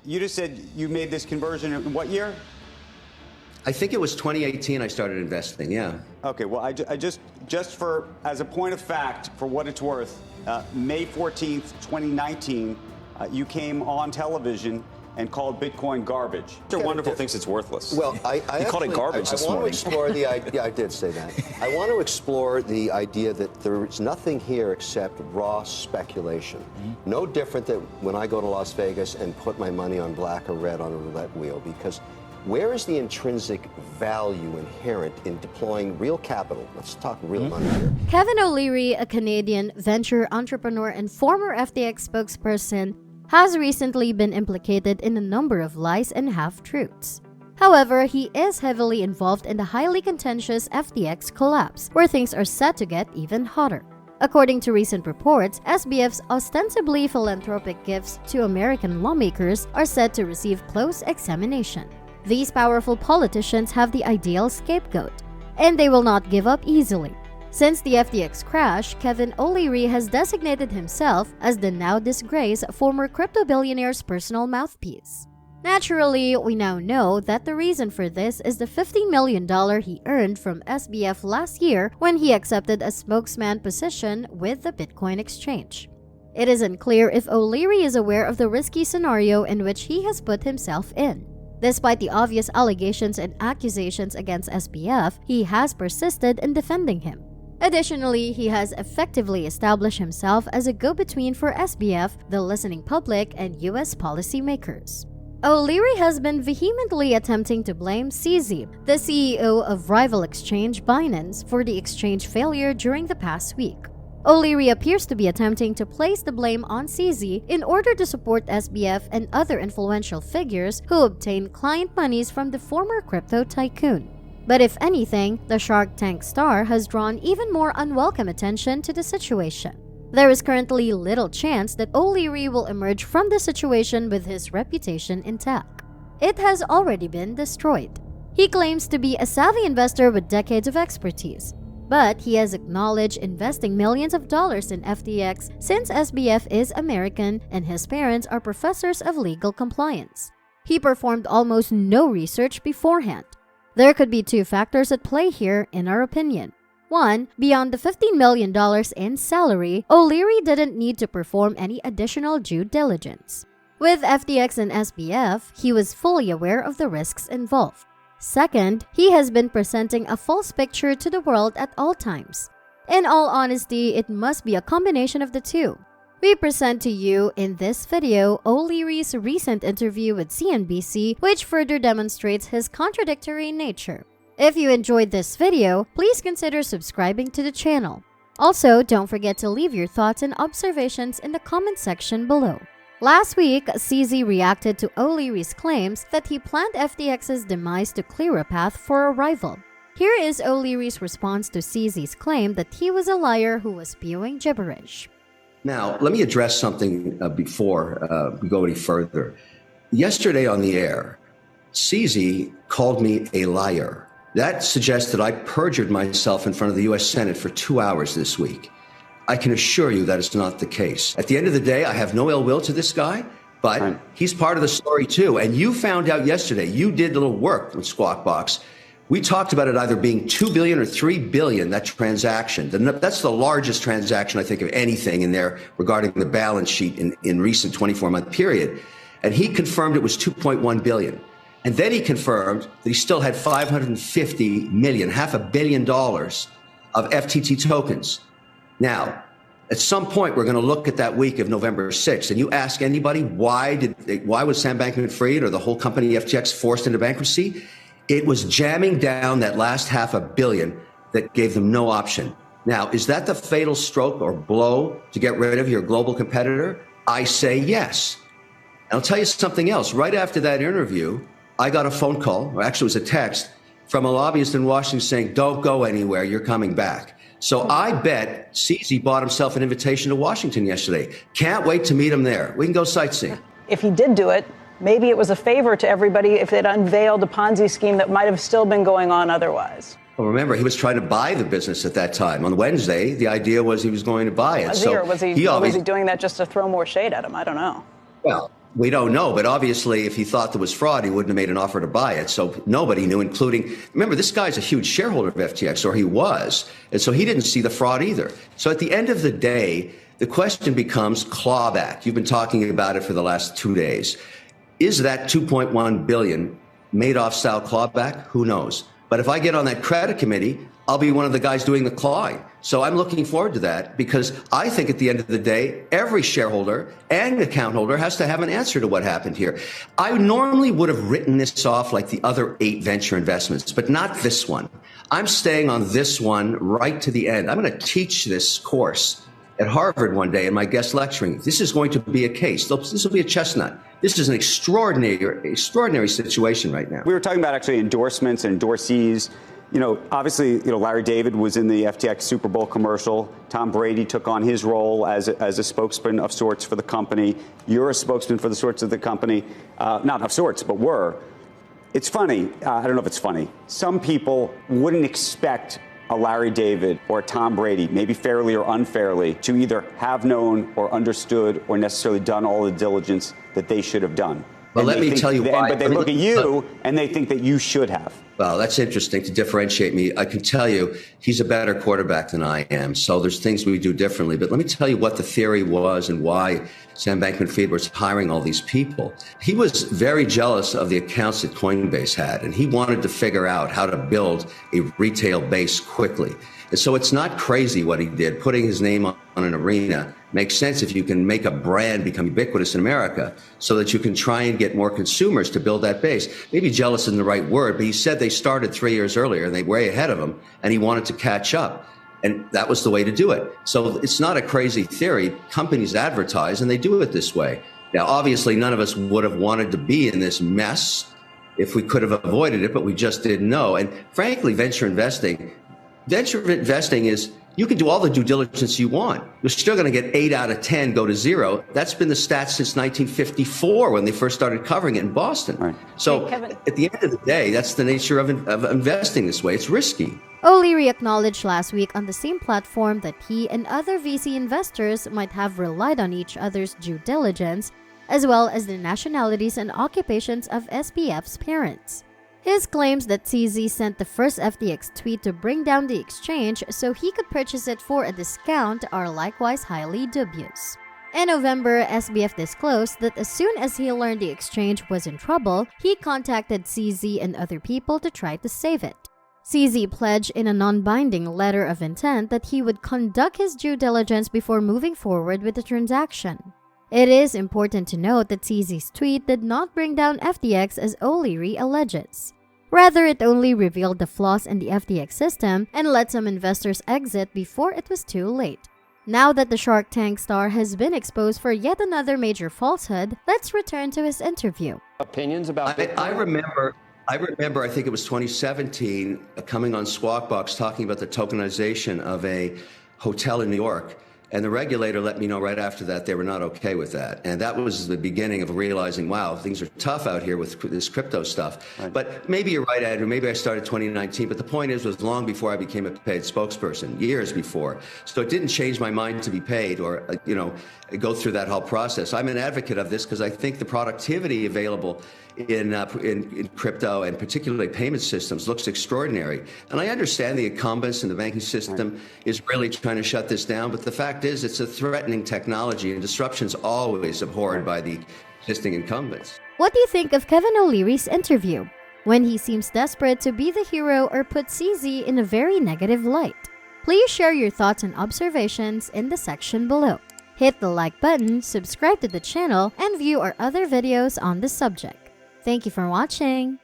you just said you made this conversion in what year? I think it was 2018 I started investing, yeah. Okay, well, I just for, as a point of fact, for what it's worth, May 14th, 2019, you came on television and called Bitcoin garbage. Mr. Wonderful thinks it's worthless. Well, He called it garbage this morning. I want to explore the idea. I did say that. I want to explore the idea that there is nothing here except raw speculation. Mm-hmm. No different than when I go to Las Vegas and put my money on black or red on a roulette wheel, because where is the intrinsic value inherent in deploying real capital? Let's talk real money here. Kevin O'Leary, a Canadian venture entrepreneur and former FTX spokesperson, has recently been implicated in a number of lies and half-truths. However, he is heavily involved in the highly contentious FTX collapse, where things are set to get even hotter. According to recent reports, SBF's ostensibly philanthropic gifts to American lawmakers are said to receive close examination. These powerful politicians have the ideal scapegoat, and they will not give up easily. Since the FTX crash, Kevin O'Leary has designated himself as the now disgraced former crypto billionaire's personal mouthpiece. Naturally, we now know that the reason for this is the $15 million he earned from SBF last year when he accepted a spokesman position with the Bitcoin exchange. It is unclear if O'Leary is aware of the risky scenario in which he has put himself in. Despite the obvious allegations and accusations against SBF, he has persisted in defending him. Additionally, he has effectively established himself as a go-between for SBF, the listening public, and US policymakers. O'Leary has been vehemently attempting to blame CZ, the CEO of rival exchange Binance, for the exchange failure during the past week. O'Leary appears to be attempting to place the blame on CZ in order to support SBF and other influential figures who obtained client monies from the former crypto tycoon. But if anything, the Shark Tank star has drawn even more unwelcome attention to the situation. There is currently little chance that O'Leary will emerge from the situation with his reputation intact. It has already been destroyed. He claims to be a savvy investor with decades of expertise, but he has acknowledged investing millions of dollars in FTX since SBF is American and his parents are professors of legal compliance. He performed almost no research beforehand. There could be two factors at play here, in our opinion. One, beyond the $15 million in salary, O'Leary didn't need to perform any additional due diligence. With FTX and SBF, he was fully aware of the risks involved. Second, he has been presenting a false picture to the world at all times. In all honesty, it must be a combination of the two. We present to you in this video O'Leary's recent interview with CNBC, which further demonstrates his contradictory nature. If you enjoyed this video, please consider subscribing to the channel. Also, don't forget to leave your thoughts and observations in the comment section below. Last week, CZ reacted to O'Leary's claims that he planned FTX's demise to clear a path for a rival. Here is O'Leary's response to CZ's claim that he was a liar who was spewing gibberish. Now, let me address something before we go any further. Yesterday on the air, CZ called me a liar. That suggests that I perjured myself in front of the U.S. Senate for 2 hours this week. I can assure you that is not the case. At the end of the day, I have no ill will to this guy, but he's part of the story too. And you found out yesterday, you did a little work with Squawk Box. We talked about it either being $2 billion or $3 billion, that transaction. That's the largest transaction, I think, of anything in there regarding the balance sheet in recent 24-month period. And he confirmed it was $2.1 billion. And then he confirmed that he still had $550 million, $500 million of FTT tokens. Now, at some point, we're going to look at that week of November 6th, and you ask anybody, why was Sam Bankman-Fried or the whole company FTX forced into bankruptcy? It was jamming down that last $500 million that gave them no option. Now, is that the fatal stroke or blow to get rid of your global competitor? I say yes. And I'll tell you something else. Right after that interview, I got a phone call, or actually it was a text, from a lobbyist in Washington saying, don't go anywhere, you're coming back. So I bet CZ bought himself an invitation to Washington yesterday. Can't wait to meet him there. We can go sightseeing. If he did do it, maybe it was a favor to everybody if it unveiled a Ponzi scheme that might have still been going on otherwise. Well, remember, he was trying to buy the business at that time. On Wednesday, the idea was he was going to buy it. Was he doing that just to throw more shade at him? I don't know. Well, We don't know, but obviously if he thought there was fraud, he wouldn't have made an offer to buy it. So nobody knew, including, remember, this guy's a huge shareholder of FTX, or he was. And so he didn't see the fraud either. So at the end of the day, the question becomes clawback. You've been talking about it for the last 2 days. Is that 2.1 billion Madoff-style clawback? Who knows? But if I get on that credit committee, I'll be one of the guys doing the clawing. So I'm looking forward to that, because I think at the end of the day, every shareholder and account holder has to have an answer to what happened here. I normally would have written this off like the other 8 venture investments, but not this one. I'm staying on this one right to the end. I'm going to teach this course at Harvard one day in my guest lecturing. This is going to be a case. This will be a chestnut. This is an extraordinary situation right now. We were talking about actually endorsements and endorsees. Obviously, Larry David was in the FTX Super Bowl commercial. Tom Brady took on his role as a spokesman of sorts for the company. You're a spokesman for the sorts of the company. Not of sorts, but were. It's funny. I don't know if it's funny. Some people wouldn't expect a Larry David or a Tom Brady, maybe fairly or unfairly, to either have known or understood or necessarily done all the diligence that they should have done. Well, let me tell you why. But they look at you and they think that you should have. Well, that's interesting to differentiate me. I can tell you he's a better quarterback than I am. So there's things we do differently. But let me tell you what the theory was and why Sam Bankman-Fried was hiring all these people. He was very jealous of the accounts that Coinbase had, and he wanted to figure out how to build a retail base quickly. And so it's not crazy what he did. Putting his name on an arena makes sense if you can make a brand become ubiquitous in America so that you can try and get more consumers to build that base. Maybe jealous isn't the right word, but he said they started 3 years earlier and they were way ahead of him, and he wanted to catch up. And that was the way to do it. So it's not a crazy theory. Companies advertise and they do it this way. Now, obviously, none of us would have wanted to be in this mess if we could have avoided it, but we just didn't know. And frankly, venture investing is, you can do all the due diligence you want. You're still going to get 8 out of 10 go to zero. That's been the stats since 1954 when they first started covering it in Boston. Right. So at the end of the day, that's the nature of investing this way. It's risky. O'Leary acknowledged last week on the same platform that he and other VC investors might have relied on each other's due diligence, as well as the nationalities and occupations of SBF's parents. His claims that CZ sent the first FTX tweet to bring down the exchange so he could purchase it for a discount are likewise highly dubious. In November, SBF disclosed that as soon as he learned the exchange was in trouble, he contacted CZ and other people to try to save it. CZ pledged in a non-binding letter of intent that he would conduct his due diligence before moving forward with the transaction. It is important to note that CZ's tweet did not bring down FTX as O'Leary alleges. Rather, it only revealed the flaws in the FTX system and let some investors exit before it was too late. Now that the Shark Tank star has been exposed for yet another major falsehood, let's return to his interview. Opinions about I remember, I think it was 2017, coming on Squawk Box talking about the tokenization of a hotel in New York. And the regulator let me know right after that they were not okay with that. And that was the beginning of realizing, wow, things are tough out here with this crypto stuff. Right. But maybe you're right, Andrew. Maybe I started 2019. But the point is, it was long before I became a paid spokesperson, years before. So it didn't change my mind to be paid or, go through that whole process. I'm an advocate of this because I think the productivity available in crypto and particularly payment systems looks extraordinary. And I understand the incumbents in the banking system is really trying to shut this down. But the fact is, it's a threatening technology, and disruption's always abhorred by the existing incumbents. What do you think of Kevin O'Leary's interview, when he seems desperate to be the hero or put CZ in a very negative light? Please share your thoughts and observations in the section below. Hit the like button, subscribe to the channel, and view our other videos on this subject. Thank you for watching.